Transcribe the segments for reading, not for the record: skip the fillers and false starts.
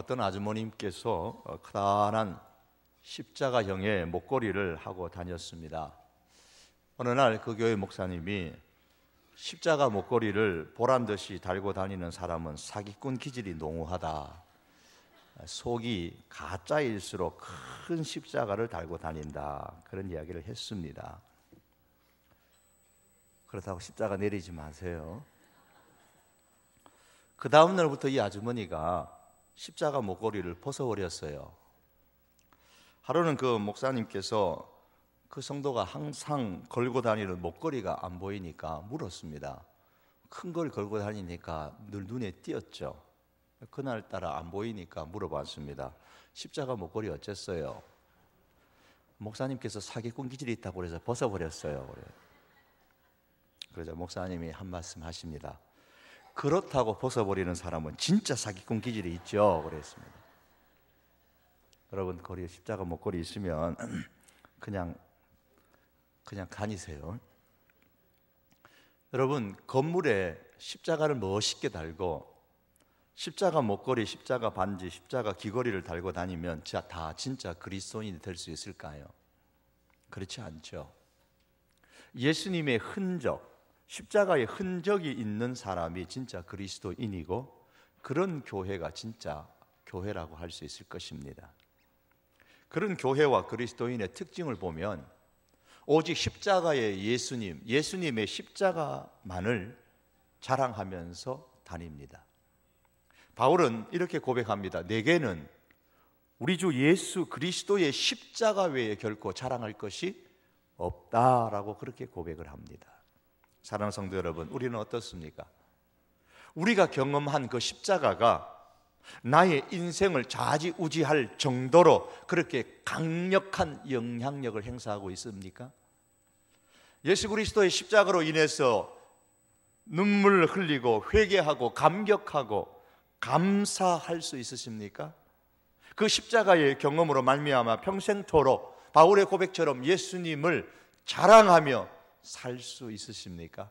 어떤 아주머님께서 커다란 십자가형의 목걸이를 하고 다녔습니다. 어느 날 그 교회 목사님이 십자가 목걸이를 보란듯이 달고 다니는 사람은 사기꾼 기질이 농후하다. 속이 가짜일수록 큰 십자가를 달고 다닌다. 그런 이야기를 했습니다. 그렇다고 십자가 내리지 마세요. 그 다음 날부터 이 아주머니가 십자가 목걸이를 벗어버렸어요. 하루는 그 목사님께서 그 성도가 항상 걸고 다니는 목걸이가 안 보이니까 물었습니다. 큰 걸 걸고 다니니까 늘 눈에 띄었죠. 그날따라 안 보이니까 물어봤습니다. 십자가 목걸이 어쨌어요? 목사님께서 사기꾼 기질이 있다고 그래서 벗어버렸어요. 그러자 목사님이 한 말씀 하십니다. 그렇다고 벗어버리는 사람은 진짜 사기꾼 기질이 있죠. 그랬습니다. 여러분, 거리에 십자가 목걸이 있으면 그냥 다니세요. 여러분, 건물에 십자가를 멋있게 달고 십자가 목걸이, 십자가 반지, 십자가 귀걸이를 달고 다니면 진짜 그리스도인이 될 수 있을까요? 그렇지 않죠. 예수님의 흔적, 십자가의 흔적이 있는 사람이 진짜 그리스도인이고 그런 교회가 진짜 교회라고 할 수 있을 것입니다. 그런 교회와 그리스도인의 특징을 보면 오직 십자가의 예수님의 십자가만을 자랑하면서 다닙니다. 바울은 이렇게 고백합니다. 내게는 우리 주 예수 그리스도의 십자가 외에 결코 자랑할 것이 없다라고 그렇게 고백을 합니다. 사랑하는 성도 여러분, 우리는 어떻습니까? 우리가 경험한 그 십자가가 나의 인생을 좌지우지할 정도로 그렇게 강력한 영향력을 행사하고 있습니까? 예수 그리스도의 십자가로 인해서 눈물을 흘리고 회개하고 감격하고 감사할 수 있으십니까? 그 십자가의 경험으로 말미암아 평생토록 바울의 고백처럼 예수님을 자랑하며 살 수 있으십니까?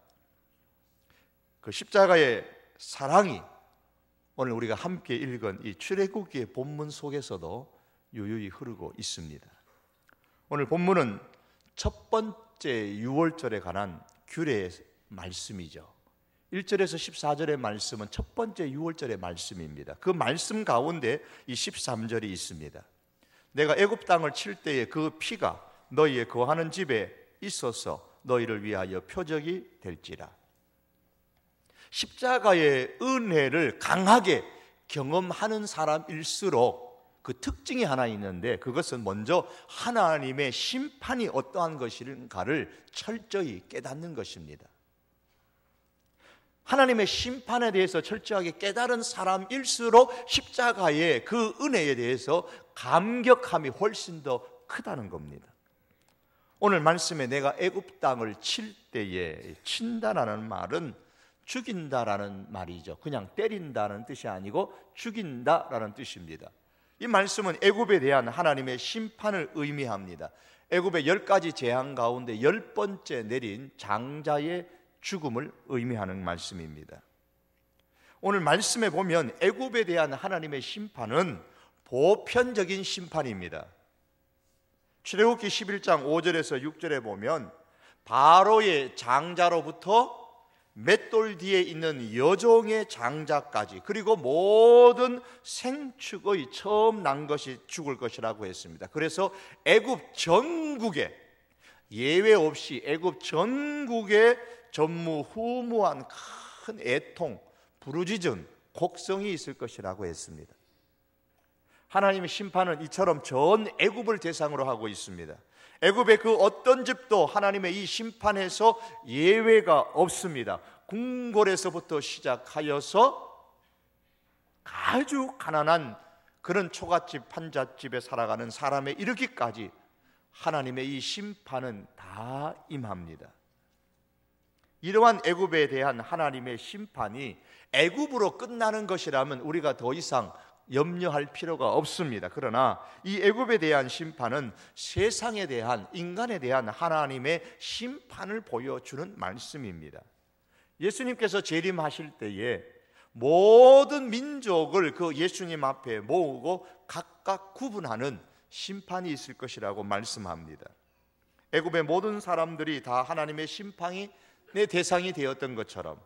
그 십자가의 사랑이 오늘 우리가 함께 읽은 이 출애굽기의 본문 속에서도 유유히 흐르고 있습니다. 오늘 본문은 첫 번째 유월절에 관한 규례의 말씀이죠. 1절에서 14절의 말씀은 첫 번째 유월절의 말씀입니다. 그 말씀 가운데 이 13절이 있습니다. 내가 애굽 땅을 칠 때에 그 피가 너희의 거하는 집에 있어서 너희를 위하여 표적이 될지라. 십자가의 은혜를 강하게 경험하는 사람일수록 그 특징이 하나 있는데 그것은 먼저 하나님의 심판이 어떠한 것인가를 철저히 깨닫는 것입니다. 하나님의 심판에 대해서 철저하게 깨달은 사람일수록 십자가의 그 은혜에 대해서 감격함이 훨씬 더 크다는 겁니다. 오늘 말씀에 내가 애굽 땅을 칠 때에 친다라는 말은 죽인다라는 말이죠. 그냥 때린다는 뜻이 아니고 죽인다라는 뜻입니다. 이 말씀은 애굽에 대한 하나님의 심판을 의미합니다. 애굽의 10가지 재앙 가운데 10번째 내린 장자의 죽음을 의미하는 말씀입니다. 오늘 말씀에 보면 애굽에 대한 하나님의 심판은 보편적인 심판입니다. 출애굽기 11장 5절에서 6절에 보면 바로의 장자로부터 맷돌 뒤에 있는 여종의 장자까지 그리고 모든 생축의 처음 난 것이 죽을 것이라고 했습니다. 그래서 애굽 전국에 예외 없이 애굽 전국에 전무후무한 큰 애통, 부르짖음, 곡성이 있을 것이라고 했습니다. 하나님의 심판은 이처럼 전 애굽을 대상으로 하고 있습니다. 애굽의 그 어떤 집도 하나님의 이 심판에서 예외가 없습니다. 궁궐에서부터 시작하여서 아주 가난한 그런 초가집, 판잣집에 살아가는 사람에 이르기까지 하나님의 이 심판은 다 임합니다. 이러한 애굽에 대한 하나님의 심판이 애굽으로 끝나는 것이라면 우리가 더 이상 염려할 필요가 없습니다. 그러나 이 애굽에 대한 심판은 세상에 대한, 인간에 대한 하나님의 심판을 보여주는 말씀입니다. 예수님께서 재림하실 때에 모든 민족을 그 예수님 앞에 모으고 각각 구분하는 심판이 있을 것이라고 말씀합니다. 애굽의 모든 사람들이 다 하나님의 심판의 대상이 되었던 것처럼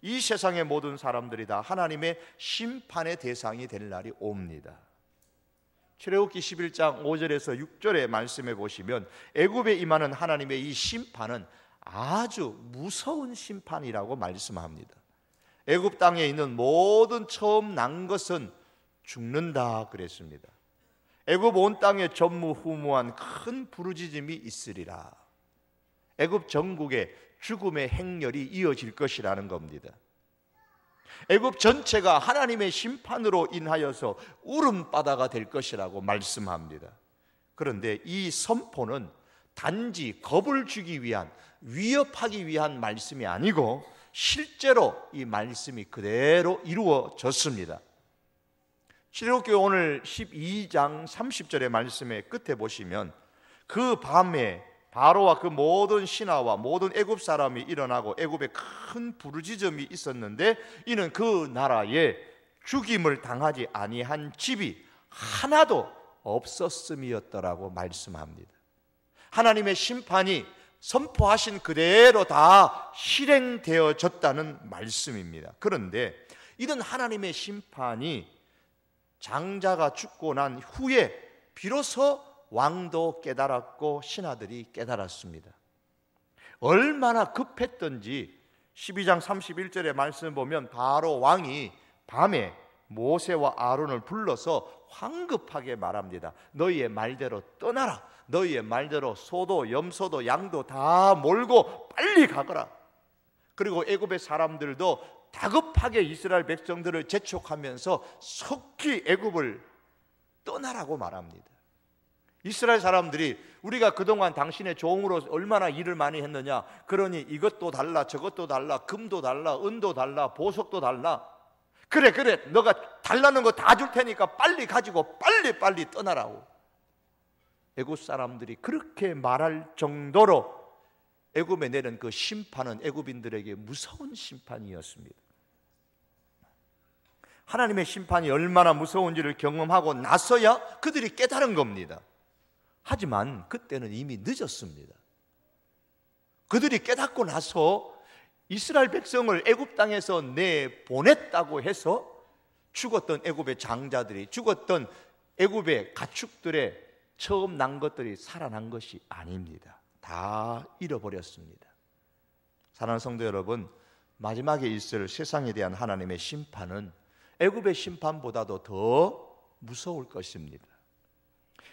이 세상의 모든 사람들이 다 하나님의 심판의 대상이 될 날이 옵니다. 출애굽기 11장 5절에서 6절의 말씀해 보시면 애굽에 임하는 하나님의 이 심판은 아주 무서운 심판이라고 말씀합니다. 애굽 땅에 있는 모든 처음 난 것은 죽는다 그랬습니다. 애굽 온 땅에 전무후무한 큰 부르짖음이 있으리라. 애굽 전국에 죽음의 행렬이 이어질 것이라는 겁니다. 애굽 전체가 하나님의 심판으로 인하여서 울음바다가 될 것이라고 말씀합니다. 그런데 이 선포는 단지 겁을 주기 위한, 위협하기 위한 말씀이 아니고 실제로 이 말씀이 그대로 이루어졌습니다. 출애굽기 오늘 12장 30절의 말씀의 끝에 보시면 그 밤에 바로와 그 모든 신하와 모든 애굽 사람이 일어나고 애굽에 큰 부르짖음이 있었는데 이는 그 나라에 죽임을 당하지 아니한 집이 하나도 없었음이었더라고 말씀합니다. 하나님의 심판이 선포하신 그대로 다 실행되어졌다는 말씀입니다. 그런데 이런 하나님의 심판이 장자가 죽고 난 후에 비로소 왕도 깨달았고 신하들이 깨달았습니다. 얼마나 급했던지 12장 31절의 말씀을 보면 바로 왕이 밤에 모세와 아론을 불러서 황급하게 말합니다. 너희의 말대로 떠나라. 너희의 말대로 소도 염소도 양도 다 몰고 빨리 가거라. 그리고 애굽의 사람들도 다급하게 이스라엘 백성들을 재촉하면서 속히 애굽을 떠나라고 말합니다. 이스라엘 사람들이 우리가 그동안 당신의 종으로 얼마나 일을 많이 했느냐, 그러니 이것도 달라 저것도 달라 금도 달라 은도 달라 보석도 달라, 그래 너가 달라는 거 다 줄 테니까 빨리 가지고 빨리 떠나라고. 애굽 사람들이 그렇게 말할 정도로 애굽에 내린 그 심판은 애굽인들에게 무서운 심판이었습니다. 하나님의 심판이 얼마나 무서운지를 경험하고 나서야 그들이 깨달은 겁니다. 하지만 그때는 이미 늦었습니다. 그들이 깨닫고 나서 이스라엘 백성을 애굽 땅에서 내보냈다고 해서 죽었던 애굽의 장자들이, 죽었던 애굽의 가축들의 처음 난 것들이 살아난 것이 아닙니다. 다 잃어버렸습니다. 사랑하는 성도 여러분, 마지막에 있을 세상에 대한 하나님의 심판은 애굽의 심판보다도 더 무서울 것입니다.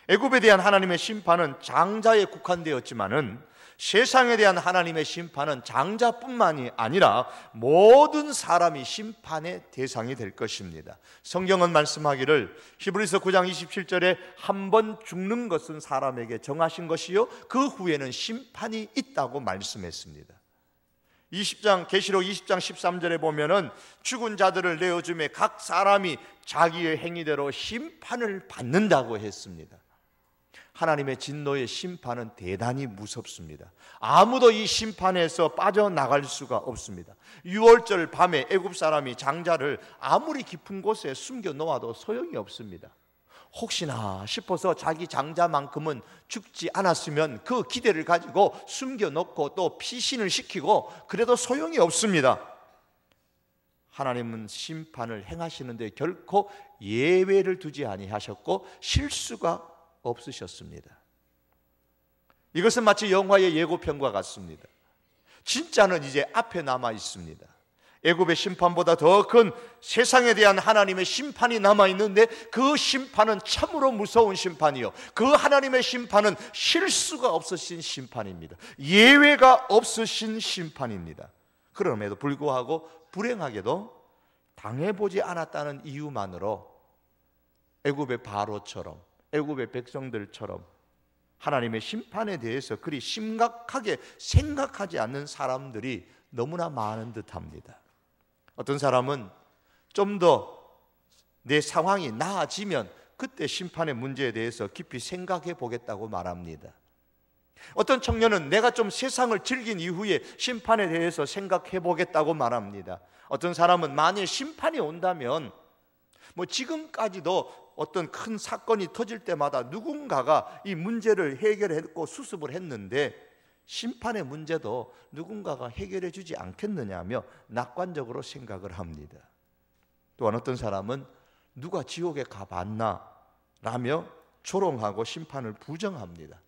애굽에 대한 하나님의 심판은 장자에 국한되었지만은 세상에 대한 하나님의 심판은 장자뿐만이 아니라 모든 사람이 심판의 대상이 될 것입니다. 성경은 말씀하기를 히브리서 9장 27절에 한 번 죽는 것은 사람에게 정하신 것이요 그 후에는 심판이 있다고 말씀했습니다. 계시록 20장 13절에 보면은 죽은 자들을 내어주매 각 사람이 자기의 행위대로 심판을 받는다고 했습니다. 하나님의 진노의 심판은 대단히 무섭습니다. 아무도 이 심판에서 빠져나갈 수가 없습니다. 6월절 밤에 애굽 사람이 장자를 아무리 깊은 곳에 숨겨 놓아도 소용이 없습니다. 혹시나 싶어서 자기 장자만큼은 죽지 않았으면 그 기대를 가지고 숨겨놓고 또 피신을 시키고 그래도 소용이 없습니다. 하나님은 심판을 행하시는데 결코 예외를 두지 아니하셨고 실수가 없으셨습니다. 이것은 마치 영화의 예고편과 같습니다. 진짜는 이제 앞에 남아 있습니다. 애굽의 심판보다 더 큰 세상에 대한 하나님의 심판이 남아있는데 그 심판은 참으로 무서운 심판이요, 그 하나님의 심판은 실수가 없으신 심판입니다. 예외가 없으신 심판입니다. 그럼에도 불구하고 불행하게도 당해보지 않았다는 이유만으로 애굽의 바로처럼, 애굽의 백성들처럼 하나님의 심판에 대해서 그리 심각하게 생각하지 않는 사람들이 너무나 많은 듯합니다. 어떤 사람은 좀 더 내 상황이 나아지면 그때 심판의 문제에 대해서 깊이 생각해 보겠다고 말합니다. 어떤 청년은 내가 좀 세상을 즐긴 이후에 심판에 대해서 생각해 보겠다고 말합니다. 어떤 사람은 만일 심판이 온다면 지금까지도 어떤 큰 사건이 터질 때마다 누군가가 이 문제를 해결했고 수습을 했는데 심판의 문제도 누군가가 해결해 주지 않겠느냐며 낙관적으로 생각을 합니다. 또한 어떤 사람은 누가 지옥에 가봤나 라며 조롱하고 심판을 부정합니다.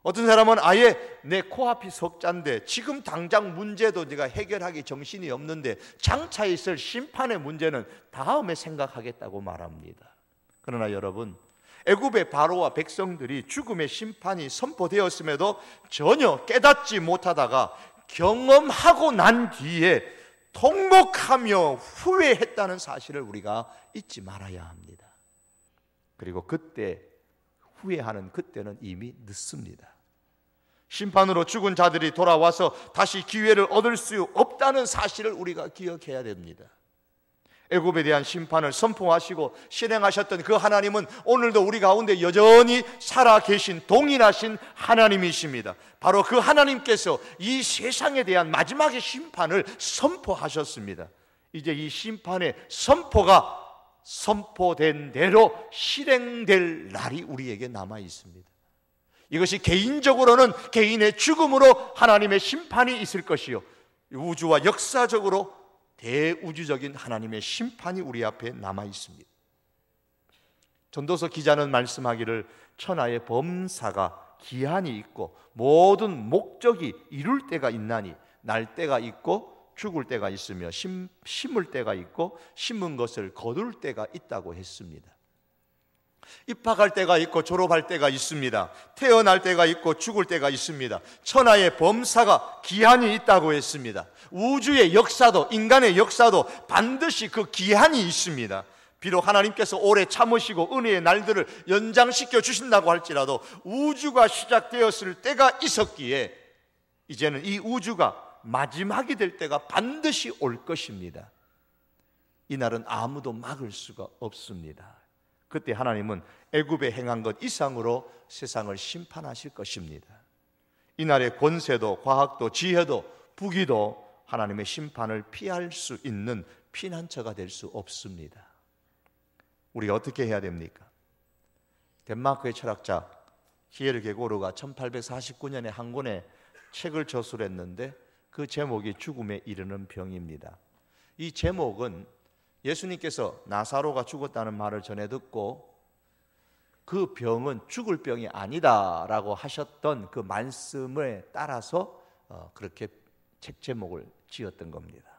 어떤 사람은 아예 내 코앞이 석잔데 지금 당장 문제도 네가 해결하기 정신이 없는데 장차 있을 심판의 문제는 다음에 생각하겠다고 말합니다. 그러나 여러분, 애굽의 바로와 백성들이 죽음의 심판이 선포되었음에도 전혀 깨닫지 못하다가 경험하고 난 뒤에 통곡하며 후회했다는 사실을 우리가 잊지 말아야 합니다. 그리고 그때 후회하는 그때는 이미 늦습니다. 심판으로 죽은 자들이 돌아와서 다시 기회를 얻을 수 없다는 사실을 우리가 기억해야 됩니다. 애굽에 대한 심판을 선포하시고 실행하셨던 그 하나님은 오늘도 우리 가운데 여전히 살아계신 동일하신 하나님이십니다. 바로 그 하나님께서 이 세상에 대한 마지막의 심판을 선포하셨습니다. 이제 이 심판의 선포가 선포된 대로 실행될 날이 우리에게 남아 있습니다. 이것이 개인적으로는 개인의 죽음으로 하나님의 심판이 있을 것이요, 우주와 역사적으로 대우주적인 하나님의 심판이 우리 앞에 남아 있습니다. 전도서 기자는 말씀하기를 천하의 범사가 기한이 있고 모든 목적이 이룰 때가 있나니 날 때가 있고 죽을 때가 있으며 심을 때가 있고 심은 것을 거둘 때가 있다고 했습니다. 입학할 때가 있고 졸업할 때가 있습니다. 태어날 때가 있고 죽을 때가 있습니다. 천하의 범사가 기한이 있다고 했습니다. 우주의 역사도 인간의 역사도 반드시 그 기한이 있습니다. 비록 하나님께서 오래 참으시고 은혜의 날들을 연장시켜 주신다고 할지라도 우주가 시작되었을 때가 있었기에 이제는 이 우주가 마지막이 될 때가 반드시 올 것입니다. 이날은 아무도 막을 수가 없습니다. 그때 하나님은 애굽에 행한 것 이상으로 세상을 심판하실 것입니다. 이날의 권세도 과학도 지혜도 부귀도 하나님의 심판을 피할 수 있는 피난처가 될 수 없습니다. 우리가 어떻게 해야 됩니까? 덴마크의 철학자 키에르케고르가 1849년에 한 권의 책을 저술했는데 그 제목이 죽음에 이르는 병입니다. 이 제목은 예수님께서 나사로가 죽었다는 말을 전해 듣고 그 병은 죽을 병이 아니다라고 하셨던 그 말씀에 따라서 그렇게 책 제목을 지었던 겁니다.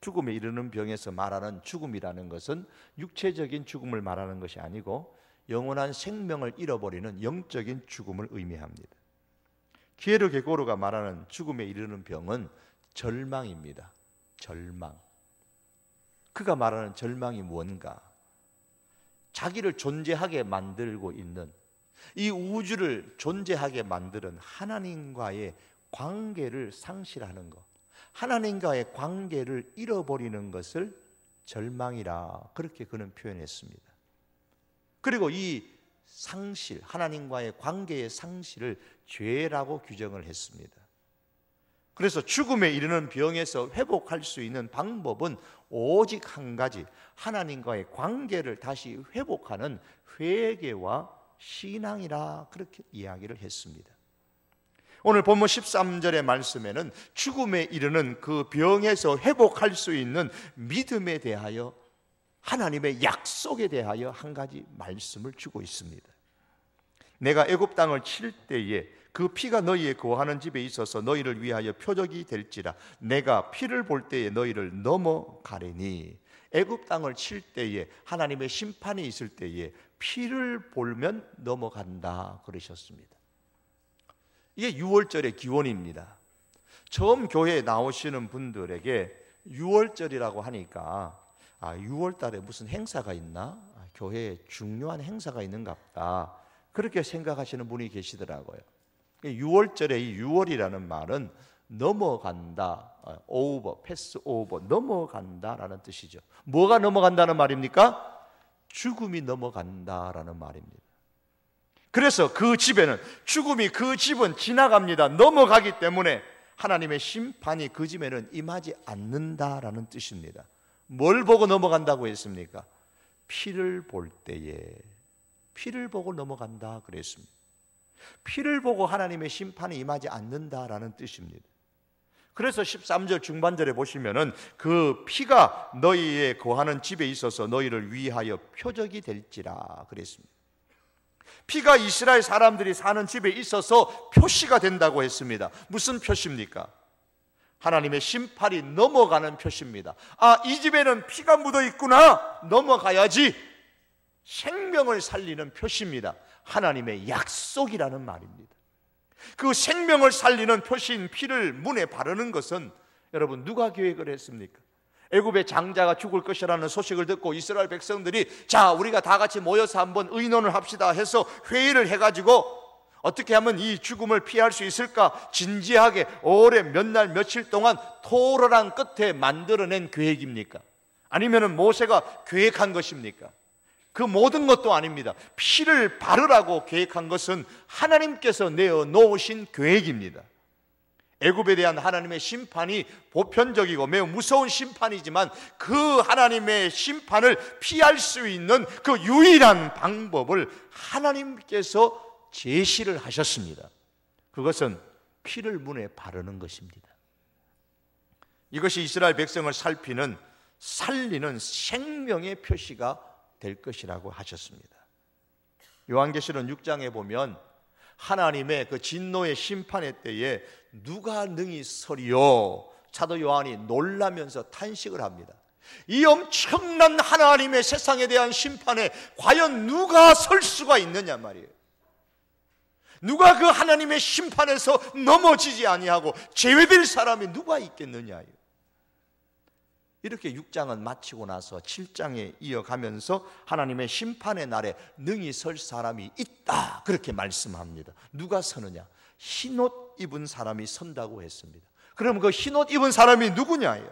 죽음에 이르는 병에서 말하는 죽음이라는 것은 육체적인 죽음을 말하는 것이 아니고 영원한 생명을 잃어버리는 영적인 죽음을 의미합니다. 키에르케고르가 말하는 죽음에 이르는 병은 절망입니다. 절망. 그가 말하는 절망이 뭔가? 자기를 존재하게 만들고 있는 이 우주를 존재하게 만드는 하나님과의 관계를 상실하는 것, 하나님과의 관계를 잃어버리는 것을 절망이라 그렇게 그는 표현했습니다. 그리고 이 상실, 하나님과의 관계의 상실을 죄라고 규정을 했습니다. 그래서 죽음에 이르는 병에서 회복할 수 있는 방법은 오직 한 가지, 하나님과의 관계를 다시 회복하는 회개와 신앙이라 그렇게 이야기를 했습니다. 오늘 본문 13절의 말씀에는 죽음에 이르는 그 병에서 회복할 수 있는 믿음에 대하여, 하나님의 약속에 대하여 한 가지 말씀을 주고 있습니다. 내가 애굽 땅을 칠 때에 그 피가 너희의 거하는 집에 있어서 너희를 위하여 표적이 될지라. 내가 피를 볼 때에 너희를 넘어가리니. 애굽 땅을 칠 때에, 하나님의 심판이 있을 때에 피를 보면 넘어간다 그러셨습니다. 이게 6월절의 기원입니다. 처음 교회에 나오시는 분들에게 6월절이라고 하니까 6월 달에 무슨 행사가 있나? 교회에 중요한 행사가 있는갑다, 그렇게 생각하시는 분이 계시더라고요. 6월절에 이 6월이라는 말은 넘어간다, 오버, 패스 오버, 넘어간다라는 뜻이죠. 뭐가 넘어간다는 말입니까? 죽음이 넘어간다라는 말입니다. 그래서 그 집에는, 죽음이 그 집은 지나갑니다. 넘어가기 때문에 하나님의 심판이 그 집에는 임하지 않는다라는 뜻입니다. 뭘 보고 넘어간다고 했습니까? 피를 볼 때에, 피를 보고 넘어간다 그랬습니다. 피를 보고 하나님의 심판이 임하지 않는다라는 뜻입니다. 그래서 13절 중반절에 보시면은 그 피가 너희의 거하는 집에 있어서 너희를 위하여 표적이 될지라 그랬습니다. 피가 이스라엘 사람들이 사는 집에 있어서 표시가 된다고 했습니다. 무슨 표시입니까? 하나님의 심판이 넘어가는 표시입니다. 아, 이 집에는 피가 묻어 있구나, 넘어가야지. 생명을 살리는 표시입니다. 하나님의 약속이라는 말입니다. 그 생명을 살리는 표시인 피를 문에 바르는 것은 여러분 누가 계획을 했습니까? 애굽의 장자가 죽을 것이라는 소식을 듣고 이스라엘 백성들이 자, 우리가 다 같이 모여서 한번 의논을 합시다 해서 회의를 해가지고 어떻게 하면 이 죽음을 피할 수 있을까 진지하게 오래 몇 날 며칠 동안 토론한 끝에 만들어낸 계획입니까? 아니면 모세가 계획한 것입니까? 그 모든 것도 아닙니다. 피를 바르라고 계획한 것은 하나님께서 내어놓으신 계획입니다. 애굽에 대한 하나님의 심판이 보편적이고 매우 무서운 심판이지만 그 하나님의 심판을 피할 수 있는 그 유일한 방법을 하나님께서 제시를 하셨습니다. 그것은 피를 문에 바르는 것입니다. 이것이 이스라엘 백성을 살리는 생명의 표시가 될 것이라고 하셨습니다. 요한계시록 6장에 보면 하나님의 그 진노의 심판의 때에 누가 능히 서리요? 사도 요한이 놀라면서 탄식을 합니다. 이 엄청난 하나님의 세상에 대한 심판에 과연 누가 설 수가 있느냐 말이에요. 누가 그 하나님의 심판에서 넘어지지 아니하고 제외될 사람이 누가 있겠느냐요. 이렇게 6장은 마치고 나서 7장에 이어가면서 하나님의 심판의 날에 능히 설 사람이 있다 그렇게 말씀합니다. 누가 서느냐? 흰옷 입은 사람이 선다고 했습니다. 그럼 그 흰옷 입은 사람이 누구냐요?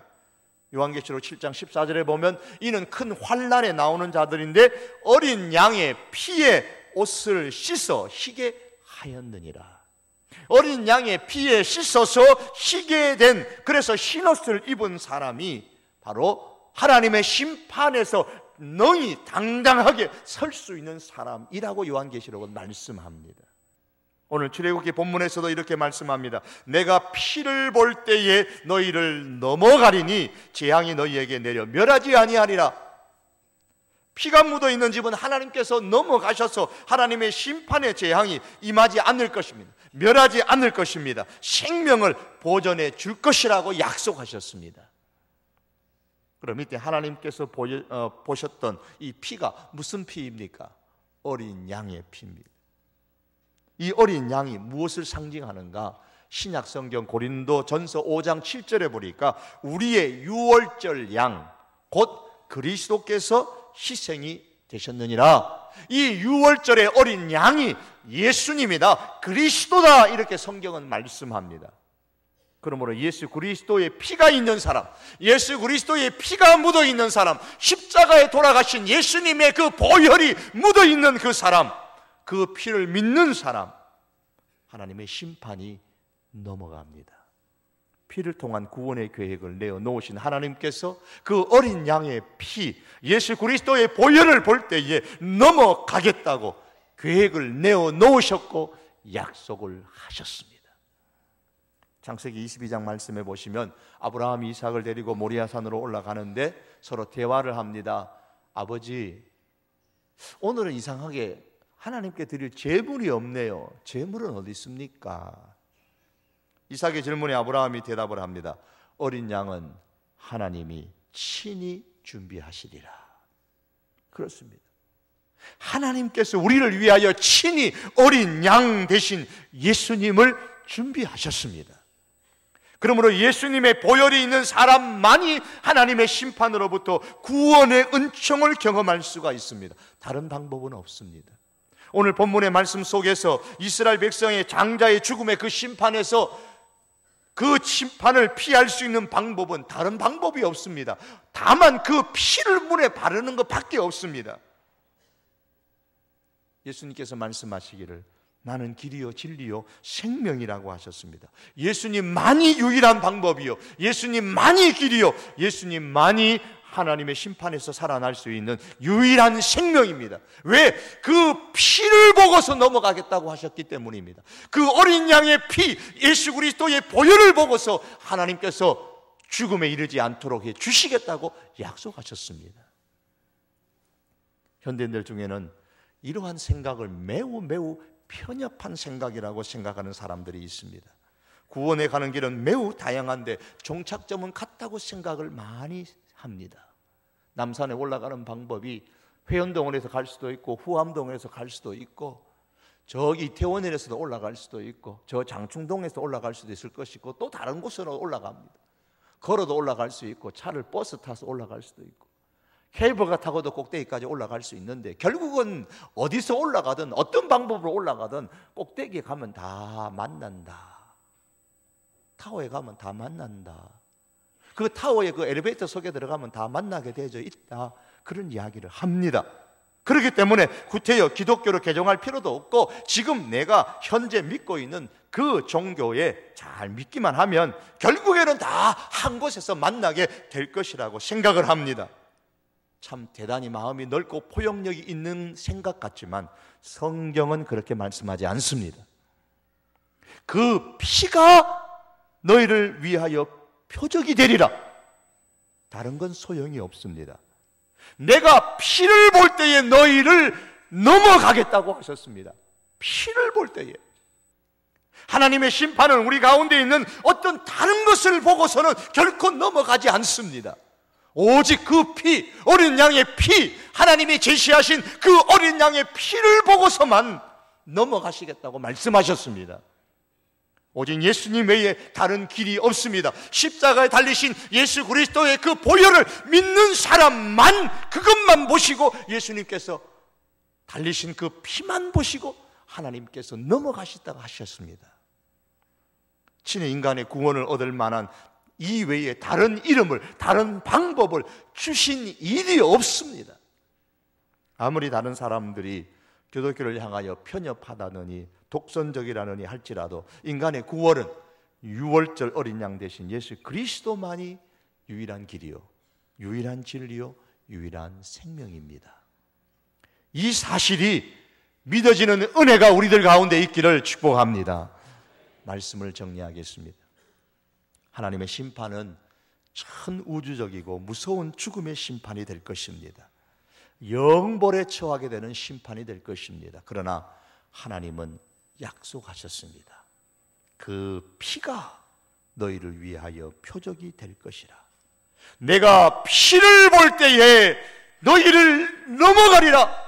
요한계시록 7장 14절에 보면 이는 큰 환난에 나오는 자들인데 어린 양의 피에 옷을 씻어 희게 하였느니라. 어린 양의 피에 씻어서 희게 된, 그래서 흰옷을 입은 사람이 바로 하나님의 심판에서 능히 당당하게 설 수 있는 사람이라고 요한계시록은 말씀합니다. 오늘 출애굽기 본문에서도 이렇게 말씀합니다. 내가 피를 볼 때에 너희를 넘어가리니 재앙이 너희에게 내려 멸하지 아니하리라. 피가 묻어있는 집은 하나님께서 넘어가셔서 하나님의 심판의 재앙이 임하지 않을 것입니다. 멸하지 않을 것입니다. 생명을 보존해 줄 것이라고 약속하셨습니다. 그럼 이때 하나님께서 보셨던 이 피가 무슨 피입니까? 어린 양의 피입니다. 이 어린 양이 무엇을 상징하는가? 신약 성경 고린도전서 5장 7절에 보니까 우리의 유월절 양 곧 그리스도께서 희생이 되셨느니라. 이 유월절의 어린 양이 예수님이다, 그리스도다, 이렇게 성경은 말씀합니다. 그러므로 예수 그리스도의 피가 있는 사람, 예수 그리스도의 피가 묻어있는 사람, 십자가에 돌아가신 예수님의 그 보혈이 묻어있는 그 사람, 그 피를 믿는 사람, 하나님의 심판이 넘어갑니다. 피를 통한 구원의 계획을 내어놓으신 하나님께서 그 어린 양의 피, 예수 그리스도의 보혈을 볼 때에 넘어가겠다고 계획을 내어놓으셨고 약속을 하셨습니다. 창세기 22장 말씀해 보시면 아브라함이 이삭을 데리고 모리아산으로 올라가는데 서로 대화를 합니다. 아버지, 오늘은 이상하게 하나님께 드릴 제물이 없네요. 제물은 어디 있습니까? 이삭의 질문에 아브라함이 대답을 합니다. 어린 양은 하나님이 친히 준비하시리라. 그렇습니다. 하나님께서 우리를 위하여 친히 어린 양 대신 예수님을 준비하셨습니다. 그러므로 예수님의 보혈이 있는 사람만이 하나님의 심판으로부터 구원의 은총을 경험할 수가 있습니다. 다른 방법은 없습니다. 오늘 본문의 말씀 속에서 이스라엘 백성의 장자의 죽음의 그 심판에서 그 심판을 피할 수 있는 방법은 다른 방법이 없습니다. 다만 그 피를 문에 바르는 것밖에 없습니다. 예수님께서 말씀하시기를 나는 길이요 진리요 생명이라고 하셨습니다. 예수님만이 유일한 방법이요, 예수님만이 길이요, 예수님만이 하나님의 심판에서 살아날 수 있는 유일한 생명입니다. 왜? 그 피를 보고서 넘어가겠다고 하셨기 때문입니다. 그 어린 양의 피, 예수 그리스도의 보혈을 보고서 하나님께서 죽음에 이르지 않도록 해 주시겠다고 약속하셨습니다. 현대인들 중에는 이러한 생각을 매우 편협한 생각이라고 생각하는 사람들이 있습니다. 구원에 가는 길은 매우 다양한데 종착점은 같다고 생각을 많이 합니다. 남산에 올라가는 방법이 회원동원에서 갈 수도 있고 후암동에서 갈 수도 있고 저기 이태원에서도 올라갈 수도 있고 저 장충동에서 올라갈 수도 있을 것이고 또 다른 곳으로 올라갑니다. 걸어도 올라갈 수 있고 차를 버스 타서 올라갈 수도 있고 케이블카 타고도 꼭대기까지 올라갈 수 있는데 결국은 어디서 올라가든 어떤 방법으로 올라가든 꼭대기에 가면 다 만난다. 타워에 가면 다 만난다. 그 타워에 그 엘리베이터 속에 들어가면 다 만나게 되어 있다. 그런 이야기를 합니다. 그렇기 때문에 구태여 기독교를 개종할 필요도 없고 지금 내가 현재 믿고 있는 그 종교에 잘 믿기만 하면 결국에는 다 한 곳에서 만나게 될 것이라고 생각을 합니다. 참 대단히 마음이 넓고 포용력이 있는 생각 같지만 성경은 그렇게 말씀하지 않습니다. 그 피가 너희를 위하여 표적이 되리라. 다른 건 소용이 없습니다. 내가 피를 볼 때에 너희를 넘어가겠다고 하셨습니다. 피를 볼 때에. 하나님의 심판은 우리 가운데 있는 어떤 다른 것을 보고서는 결코 넘어가지 않습니다. 오직 그 피, 어린 양의 피, 하나님이 제시하신 그 어린 양의 피를 보고서만 넘어가시겠다고 말씀하셨습니다. 오직 예수님 외에 다른 길이 없습니다. 십자가에 달리신 예수 그리스도의 그 보혈을 믿는 사람만 그것만 보시고 예수님께서 달리신 그 피만 보시고 하나님께서 넘어가시다고 하셨습니다. 친히 인간의 구원을 얻을 만한 이 외에 다른 이름을, 다른 방법을 주신 일이 없습니다. 아무리 다른 사람들이 기독교를 향하여 편협하다느니 독선적이라느니 할지라도 인간의 구원은 유월절 어린 양 대신 예수 그리스도만이 유일한 길이요, 유일한 진리요, 유일한 생명입니다. 이 사실이 믿어지는 은혜가 우리들 가운데 있기를 축복합니다. 말씀을 정리하겠습니다. 하나님의 심판은 전 우주적이고 무서운 죽음의 심판이 될 것입니다. 영벌에 처하게 되는 심판이 될 것입니다. 그러나 하나님은 약속하셨습니다. 그 피가 너희를 위하여 표적이 될 것이라. 내가 피를 볼 때에 너희를 넘어가리라.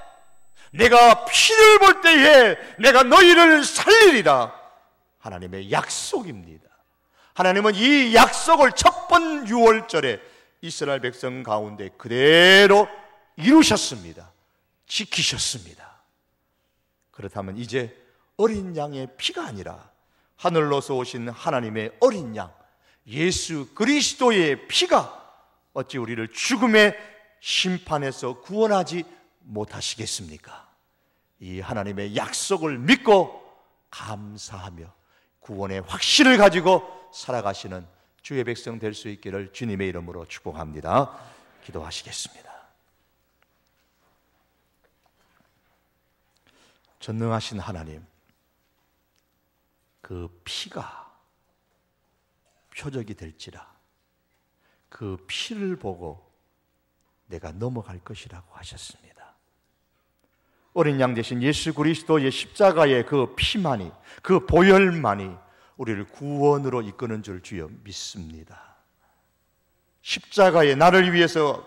내가 피를 볼 때에 내가 너희를 살리리라. 하나님의 약속입니다. 하나님은 이 약속을 첫 번 유월절에 이스라엘 백성 가운데 그대로 이루셨습니다. 지키셨습니다. 그렇다면 이제 어린 양의 피가 아니라 하늘로서 오신 하나님의 어린 양 예수 그리스도의 피가 어찌 우리를 죽음의 심판에서 구원하지 못하시겠습니까? 이 하나님의 약속을 믿고 감사하며 구원의 확신을 가지고 살아가시는 주의 백성 될 수 있기를 주님의 이름으로 축복합니다. 기도하시겠습니다. 전능하신 하나님, 그 피가 표적이 될지라 그 피를 보고 내가 넘어갈 것이라고 하셨습니다. 어린 양 대신 예수 그리스도의 십자가의 그 피만이, 그 보혈만이 우리를 구원으로 이끄는 줄 주여 믿습니다. 십자가에 나를 위해서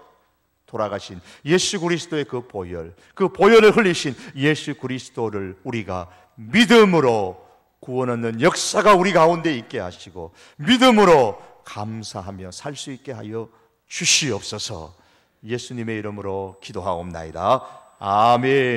돌아가신 예수 그리스도의 그 보혈을 흘리신 예수 그리스도를 우리가 믿음으로 구원 얻는 역사가 우리 가운데 있게 하시고 믿음으로 감사하며 살 수 있게 하여 주시옵소서. 예수님의 이름으로 기도하옵나이다. 아멘.